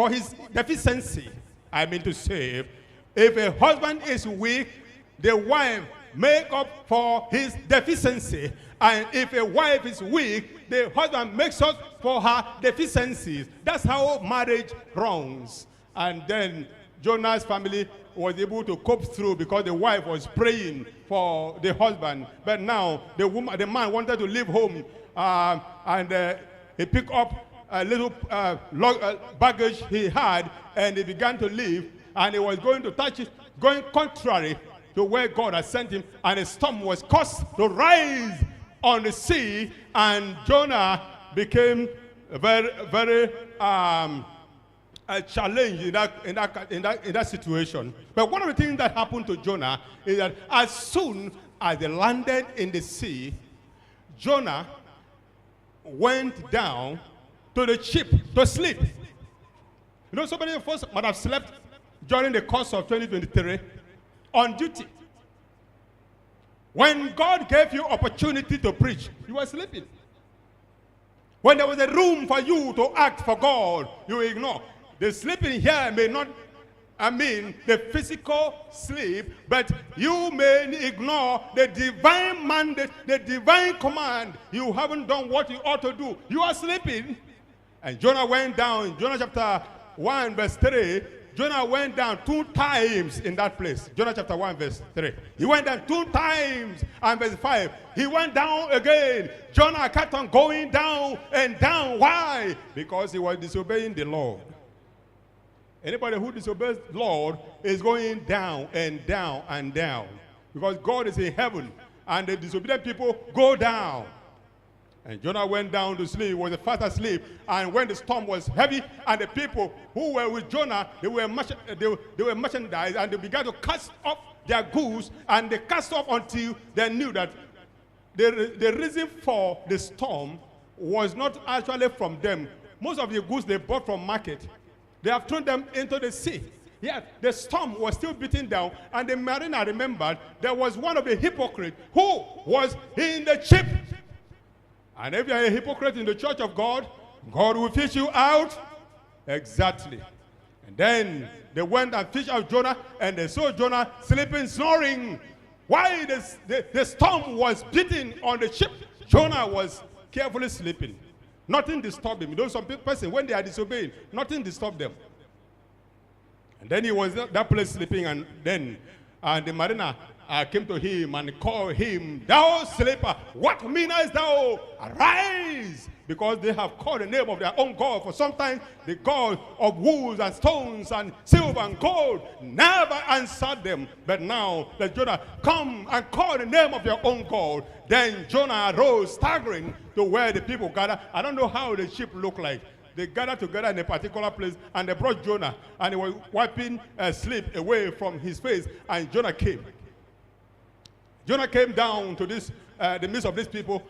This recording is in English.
for his deficiency. I mean to say, if a husband is weak, the wife make up for his deficiency. And if a wife is weak, the husband makes up for her deficiencies. That's how marriage runs. And then Jonah's family was able to cope through because the wife was praying for the husband. But now the man wanted to leave home, and he picked up a little baggage he had, and he began to leave. And he was going to touch it, going contrary to where God had sent him, and a storm was caused to rise on the sea, and Jonah became very, very challenged in that situation. But one of the things that happened to Jonah is that as soon as they landed in the sea, Jonah went down to the ship to sleep. You know, so many of us might have slept during the course of 2023 on duty. When God gave you opportunity to preach, you were sleeping. When there was a room for you to act for God, you ignore. The sleeping here may not, the physical sleep, but you may ignore the divine mandate, the divine command. You haven't done what you ought to do. You are sleeping. And Jonah went down, Jonah chapter 1 verse 3, Jonah went down 2 times in that place. Jonah chapter 1 verse 3. He went down 2 times, and verse 5. He went down again. Jonah kept on going down and down. Why? Because he was disobeying the Lord. Anybody who disobeys the Lord is going down and down and down. Because God is in heaven, and the disobedient people go down. And Jonah went down to sleep, was fast asleep, and when the storm was heavy, and the people who were with Jonah, they were merchandise, and they began to cast off their goods, and they cast off until they knew that the reason for the storm was not actually from them. Most of the goods they bought from market, they have thrown them into the sea. Yes, the storm was still beating down, and the mariner remembered there was one of the hypocrites who was in the ship. And if you are a hypocrite in the church of God, God will fish you out. Exactly. And then they went and fished out Jonah, and they saw Jonah sleeping, snoring. While the storm was beating on the ship, Jonah was carefully sleeping. Nothing disturbed him. You know, some person, when they are disobeying, nothing disturbed them. And then he was in that place sleeping, and then the mariner came to him and called him, "Thou sleeper, what meanest thou? Arise!" Because they have called the name of their own God. For sometimes the God of wood and stones and silver and gold never answered them. But now let Jonah come and call the name of your own God. Then Jonah arose, staggering to where the people gathered. I don't know how the ship looked like. They gathered together in a particular place, and they brought Jonah, and he was wiping sleep away from his face, and Jonah came. Jonah came down to the midst of these people,